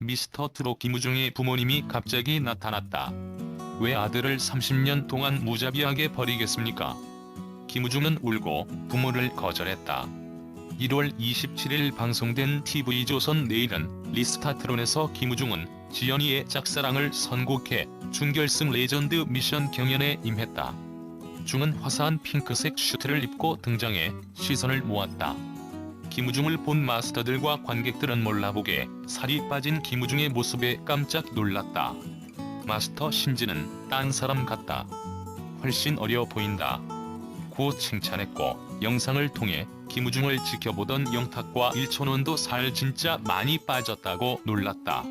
미스터 트롯 김우중의 부모님이 갑자기 나타났다. 왜 아들을 30년 동안 무자비하게 버리겠습니까? 김우중은 울고 부모를 거절했다. 1월 27일 방송된 TV조선 내일은 리스타트론에서 김우중은 지연이의 짝사랑을 선곡해 준결승 레전드 미션 경연에 임했다. 중은 화사한 핑크색 슈트를 입고 등장해 시선을 모았다. 김우중을 본 마스터들과 관객들은 몰라보게 살이 빠진 김우중의 모습에 깜짝 놀랐다. 마스터 신지는 딴 사람 같다. 훨씬 어려 보인다. 고 칭찬했고, 영상을 통해 김우중을 지켜보던 영탁과 일촌원도 살 진짜 많이 빠졌다고 놀랐다.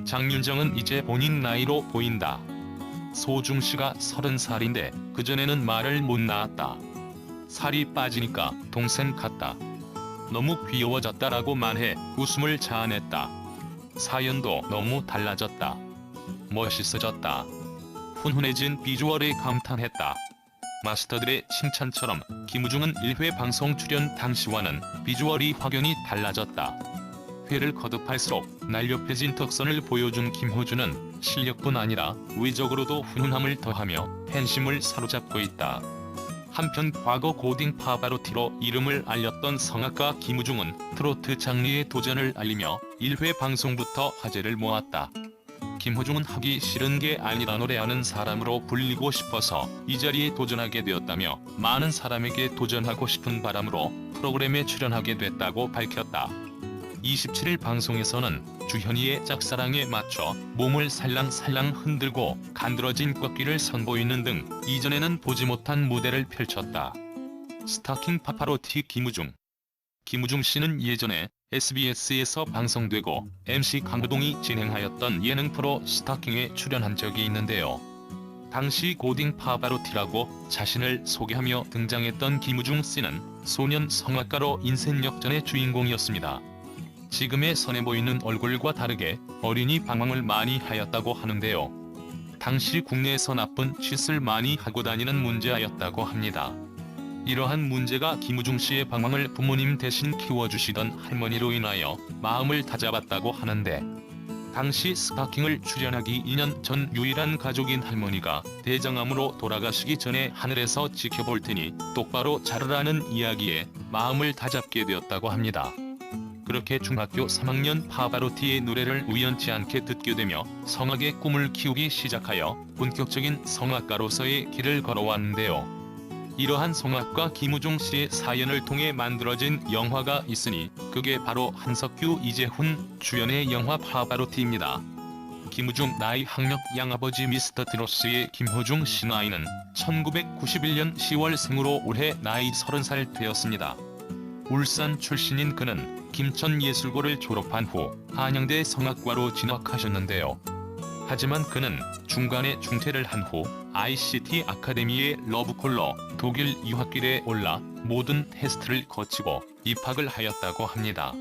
장윤정은 이제 본인 나이로 보인다. 소중씨가 30살인데 그전에는 말을 못 낳았다. 살이 빠지니까 동생 같다. 너무 귀여워졌다라고만 해 웃음을 자아냈다. 사연도 너무 달라졌다. 멋있어졌다. 훈훈해진 비주얼에 감탄했다. 마스터들의 칭찬처럼 김우중은 1회 방송 출연 당시와는 비주얼이 확연히 달라졌다. 회를 거듭할수록 날렵해진 턱선을 보여준 김호중은 실력뿐 아니라 외적으로도 훈훈함을 더하며 팬심을 사로잡고 있다. 한편 과거 고딩 파바로티로 이름을 알렸던 성악가 김우중은 트로트 장르의 도전을 알리며 1회 방송부터 화제를 모았다. 김호중은 하기 싫은 게 아니라 노래하는 사람으로 불리고 싶어서 이 자리에 도전하게 되었다며 많은 사람에게 도전하고 싶은 바람으로 프로그램에 출연하게 됐다고 밝혔다. 27일 방송에서는 주현이의 짝사랑에 맞춰 몸을 살랑살랑 흔들고 간드러진 꺾기를 선보이는 등 이전에는 보지 못한 무대를 펼쳤다. 스타킹 파파로티 김우중. 김우중 씨는 예전에 SBS에서 방송되고 MC 강호동이 진행하였던 예능 프로 스타킹에 출연한 적이 있는데요. 당시 고딩 파바로티라고 자신을 소개하며 등장했던 김우중 씨는 소년 성악가로 인생 역전의 주인공이었습니다. 지금의 선해 보이는 얼굴과 다르게 어린이 방황을 많이 하였다고 하는데요. 당시 국내에서 나쁜 짓을 많이 하고 다니는 문제아였다고 합니다. 이러한 문제가 김우중 씨의 방황을 부모님 대신 키워주시던 할머니로 인하여 마음을 다잡았다고 하는데, 당시 스타킹을 출연하기 2년 전 유일한 가족인 할머니가 대장암으로 돌아가시기 전에 하늘에서 지켜볼 테니 똑바로 자르라는 이야기에 마음을 다잡게 되었다고 합니다. 그렇게 중학교 3학년 파바로티의 노래를 우연치 않게 듣게 되며 성악의 꿈을 키우기 시작하여 본격적인 성악가로서의 길을 걸어왔는데요. 이러한 성악가 김우중 씨의 사연을 통해 만들어진 영화가 있으니 그게 바로 한석규, 이재훈 주연의 영화 파바로티입니다. 김우중 나이 학력 양아버지 미스터 트롯의 김호중 씨 나이는 1991년 10월생으로 올해 나이 30살 되었습니다. 울산 출신인 그는 김천예술고를 졸업한 후 한양대 성악과로 진학하셨는데요. 하지만 그는 중간에 중퇴를 한 후 ICT 아카데미의 러브콜러 독일 유학길에 올라 모든 테스트를 거치고 입학을 하였다고 합니다.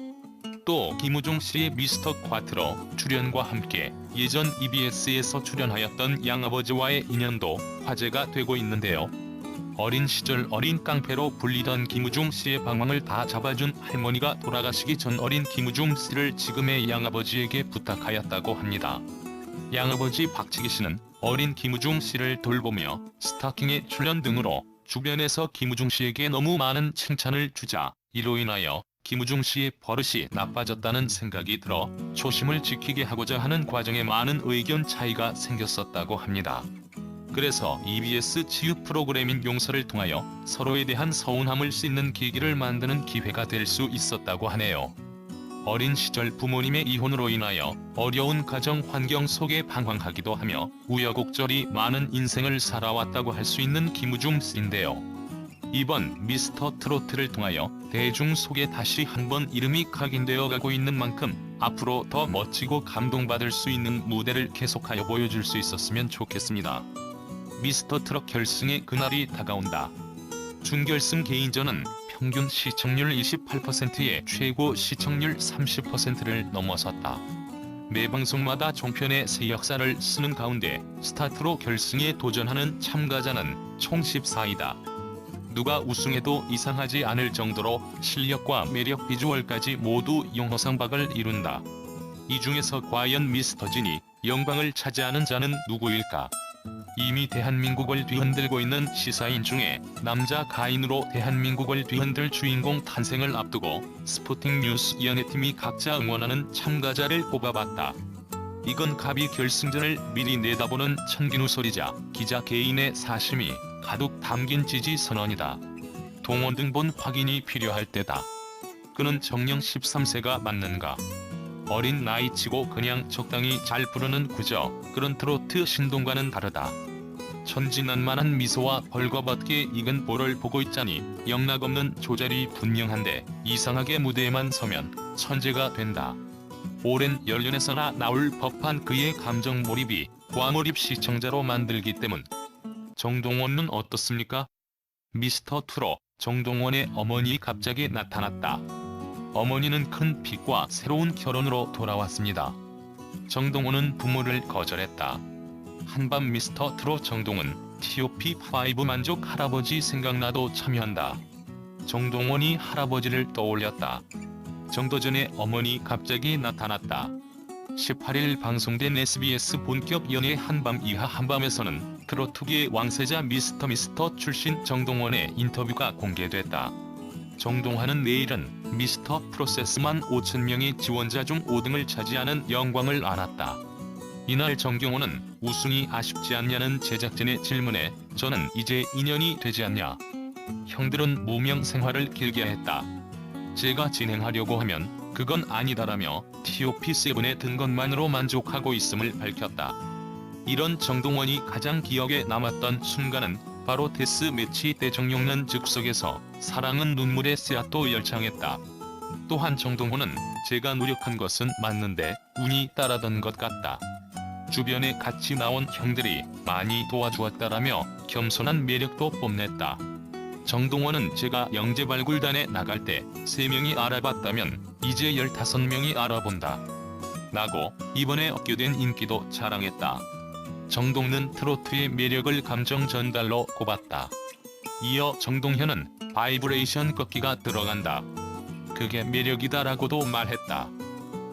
또 김우중 씨의 미스터 콰트로 출연과 함께 예전 EBS에서 출연하였던 양아버지와의 인연도 화제가 되고 있는데요. 어린 시절 어린 깡패로 불리던 김우중 씨의 방황을 다 잡아준 할머니가 돌아가시기 전 어린 김우중 씨를 지금의 양아버지에게 부탁하였다고 합니다. 양아버지 박치기 씨는 어린 김우중 씨를 돌보며 스타킹에 출연 등으로 주변에서 김우중 씨에게 너무 많은 칭찬을 주자 이로 인하여 김우중 씨의 버릇이 나빠졌다는 생각이 들어 초심을 지키게 하고자 하는 과정에 많은 의견 차이가 생겼었다고 합니다. 그래서 EBS 치유 프로그램인 용서를 통하여 서로에 대한 서운함을 씻는 계기를 만드는 기회가 될 수 있었다고 하네요. 어린 시절 부모님의 이혼으로 인하여 어려운 가정 환경 속에 방황하기도 하며 우여곡절이 많은 인생을 살아왔다고 할 수 있는 김우중 씨인데요. 이번 미스터 트로트를 통하여 대중 속에 다시 한번 이름이 각인되어 가고 있는 만큼 앞으로 더 멋지고 감동받을 수 있는 무대를 계속하여 보여줄 수 있었으면 좋겠습니다. 미스터 트롯 결승의 그날이 다가온다. 준결승 개인전은 평균 시청률 28%에 최고 시청률 30%를 넘어섰다. 매 방송마다 종편의 새 역사를 쓰는 가운데 스타트로 결승에 도전하는 참가자는 총 14이다. 누가 우승해도 이상하지 않을 정도로 실력과 매력 비주얼까지 모두 용허상박을 이룬다. 이 중에서 과연 미스터 진이 영광을 차지하는 자는 누구일까? 이미 대한민국을 뒤흔들고 있는 시사인 중에 남자 가인으로 대한민국을 뒤흔들 주인공 탄생을 앞두고 스포팅 뉴스 연예팀이 각자 응원하는 참가자를 뽑아봤다. 이건 갑이 결승전을 미리 내다보는 천기누 소리자 기자 개인의 사심이 가득 담긴 지지 선언이다. 동원 등본 확인이 필요할 때다. 그는 정녕 13세가 맞는가? 어린 나이치고 그냥 적당히 잘 부르는 그저 그런 트로트 신동과는 다르다. 천진난만한 미소와 벌거벗게 익은 볼을 보고 있자니 영락없는 조절이 분명한데 이상하게 무대에만 서면 천재가 된다. 오랜 연륜에서나 나올 법한 그의 감정 몰입이 과몰입 시청자로 만들기 때문. 정동원은 어떻습니까? 미스터 트롯 정동원의 어머니 갑자기 나타났다. 어머니는 큰 빚과 새로운 결혼으로 돌아왔습니다. 정동원은 부모를 거절했다. 한밤 미스터 트롯 정동은 TOP5 만족 할아버지 생각나도 참여한다. 정동원이 할아버지를 떠올렸다. 정도 전에 어머니 갑자기 나타났다. 18일 방송된 SBS 본격 연예 한밤 이하 한밤에서는 트로트계의 왕세자 미스터 출신 정동원의 인터뷰가 공개됐다. 정동환은 내일은 미스터 프로세스만 5,000명의 지원자 중 5등을 차지하는 영광을 안았다. 이날 정경호는 우승이 아쉽지 않냐는 제작진의 질문에 저는 이제 2년이 되지 않냐. 형들은 무명 생활을 길게 했다. 제가 진행하려고 하면 그건 아니다라며 TOP7에 든 것만으로 만족하고 있음을 밝혔다. 이런 정동원이 가장 기억에 남았던 순간은 바로 데스매치 때 정용련 즉석에서 사랑은 눈물의 씨앗도 열창했다. 또한 정동원은 제가 노력한 것은 맞는데 운이 따라던 것 같다. 주변에 같이 나온 형들이 많이 도와주었다라며 겸손한 매력도 뽐냈다. 정동원은 제가 영재발굴단에 나갈 때 3명이 알아봤다면 이제 15명이 알아본다. 라고 이번에 얻게 된 인기도 자랑했다. 정동는 트로트의 매력을 감정 전달로 꼽았다. 이어 정동현은 바이브레이션 꺾기가 들어간다. 그게 매력이다라고도 말했다.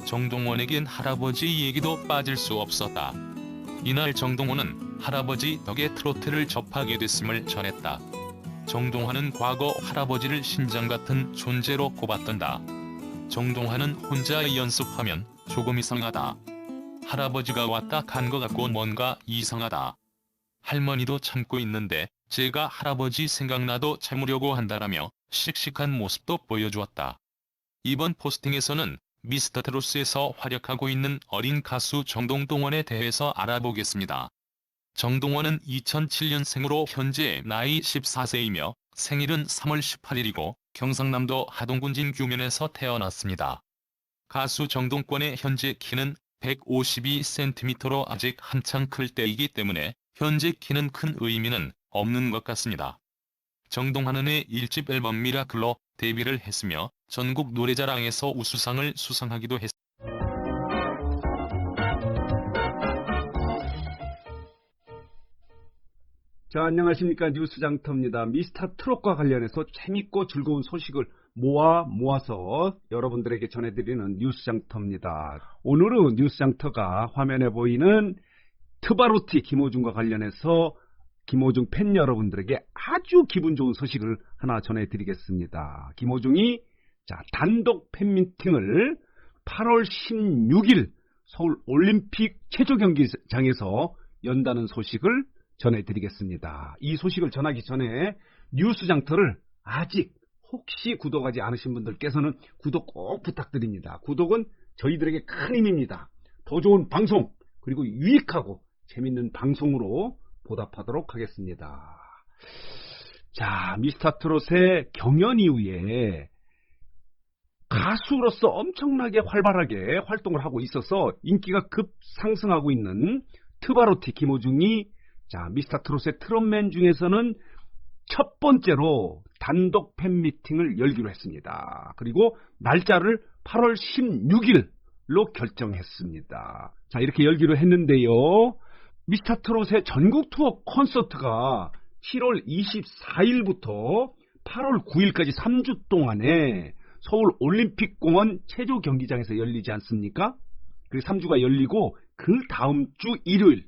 정동원에겐 할아버지 얘기도 빠질 수 없었다. 이날 정동원은 할아버지 덕에 트로트를 접하게 됐음을 전했다. 정동환은 과거 할아버지를 신장같은 존재로 꼽았던다. 정동환은 혼자 연습하면 조금 이상하다. 할아버지가 왔다 간 것 같고 뭔가 이상하다. 할머니도 참고 있는데 제가 할아버지 생각나도 참으려고 한다라며 씩씩한 모습도 보여주었다. 이번 포스팅에서는 미스터 트롯에서 활약하고 있는 어린 가수 정동원에 대해서 알아보겠습니다. 정동원은 2007년생으로 현재 나이 14세이며 생일은 3월 18일이고 경상남도 하동군 규면에서 태어났습니다. 가수 정동원의 현재 키는 152cm로 아직 한창 클 때이기 때문에 현재 키는 큰 의미는 없는 것 같습니다. 정동환의 1집 앨범 미라클로 데뷔를 했으며 전국 노래자랑에서 우수상을 수상하기도 했습니다. 자, 안녕하십니까. 뉴스장터입니다. 미스터 트롯과 관련해서 재밌고 즐거운 소식을 모아서 여러분들에게 전해드리는 뉴스장터입니다. 오늘은 뉴스장터가 화면에 보이는 트바로티 김호중과 관련해서 김호중 팬 여러분들에게 아주 기분 좋은 소식을 하나 전해드리겠습니다. 김호중이 단독 팬미팅을 8월 16일 서울 올림픽 체조경기장에서 연다는 소식을 전해드리겠습니다. 이 소식을 전하기 전에 뉴스장터를 아직 혹시 구독하지 않으신 분들께서는 구독 꼭 부탁드립니다. 구독은 저희들에게 큰 힘입니다. 더 좋은 방송 그리고 유익하고 재밌는 방송으로 보답하도록 하겠습니다. 자, 미스터 트롯의 경연 이후에 가수로서 엄청나게 활발하게 활동을 하고 있어서 인기가 급상승하고 있는 트바로티 김호중이 미스터 트롯의 트롯맨 중에서는 첫 번째로 단독 팬미팅을 열기로 했습니다. 그리고 날짜를 8월 16일로 결정했습니다. 자, 이렇게 열기로 했는데요. 미스터 트롯의 전국 투어 콘서트가 7월 24일부터 8월 9일까지 3주 동안에 서울 올림픽공원 체조 경기장에서 열리지 않습니까? 그리고 3주가 열리고 그 다음 주 일요일